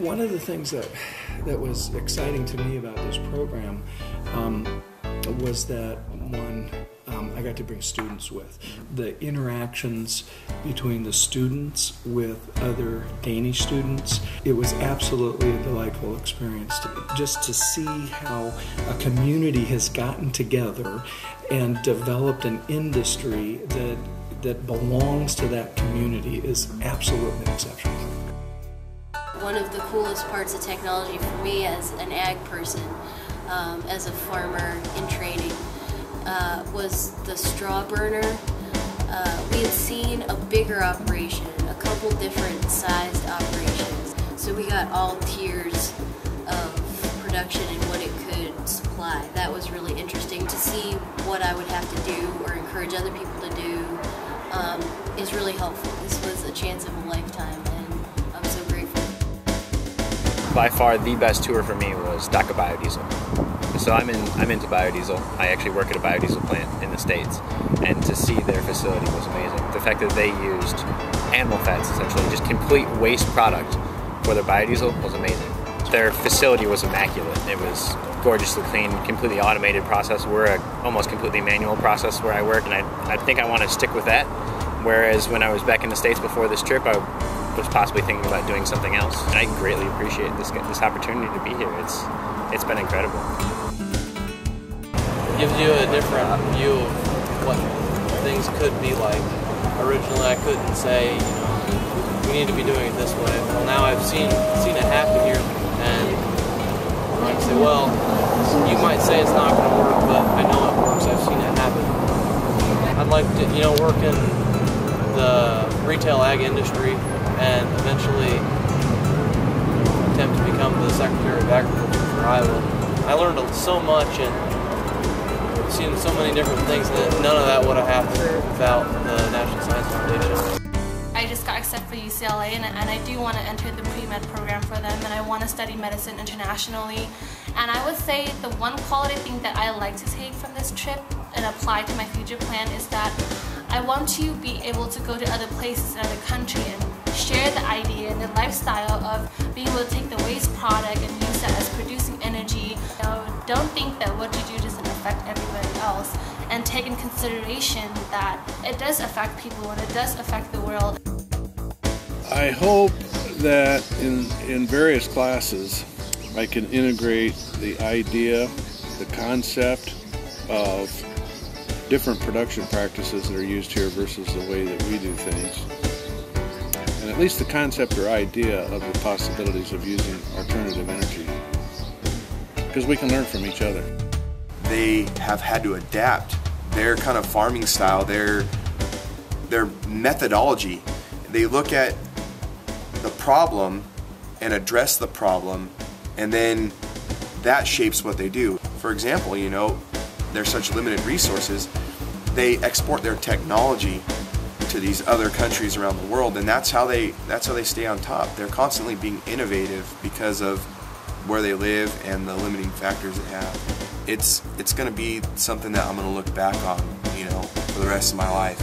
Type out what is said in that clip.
One of the things that was exciting to me about this program was that I got to bring students with. The interactions between the students with other Danish students, it was absolutely a delightful experience just to see how a community has gotten together and developed an industry that belongs to that community is absolutely exceptional. One of the coolest parts of technology for me as an ag person, as a farmer in training, was the straw burner. We had seen a bigger operation, a couple different sized operations, so we got all tiers of production and what it could supply. That was really interesting to see what I would have to do or encourage other people to do. Is really helpful. This was a chance of a lifetime, and I'm so grateful. By far the best tour for me was DACA Biodiesel. So I'm into biodiesel. I actually work at a biodiesel plant in the States, and to see their facility was amazing. The fact that they used animal fats, essentially, just complete waste product for their biodiesel was amazing. Their facility was immaculate. It was gorgeously clean, completely automated process. We're a almost completely manual process where I work, and I think I want to stick with that. Whereas when I was back in the States before this trip, I was possibly thinking about doing something else. And I greatly appreciate this opportunity to be here. It's been incredible. It gives you a different view of what things could be like. Originally, I couldn't say, we need to be doing it this way. Well, now I've seen it happen here, and I can say, well, you might say it's not going to work, but I know it works. I've seen it happen. I'd like to, work in the retail ag industry and eventually attempt to become the Secretary of Agriculture for Iowa. I learned so much and seen so many different things that none of that would have happened without the National Science Foundation. I just got accepted for UCLA, and I do want to enter the pre-med program for them, and I want to study medicine internationally. And I would say the one quality thing that I like to take from this trip and apply to my future plan is that I want to be able to go to other places in other countries and share the idea and the lifestyle of being able to take the waste product and use that as producing energy. Don't think that what you do doesn't affect everybody else, and take in consideration that it does affect people and it does affect the world. I hope that in various classes I can integrate the idea, the concept of different production practices that are used here versus the way that we do things. And at least the concept or idea of the possibilities of using alternative energy. Because we can learn from each other. They have had to adapt their kind of farming style, their methodology. They look at the problem and address the problem, and then that shapes what they do. For example, there's such limited resources, they export their technology to these other countries around the world, and that's how they stay on top. They're constantly being innovative because of where they live and the limiting factors they have. It's going to be something that I'm going to look back on, for the rest of my life.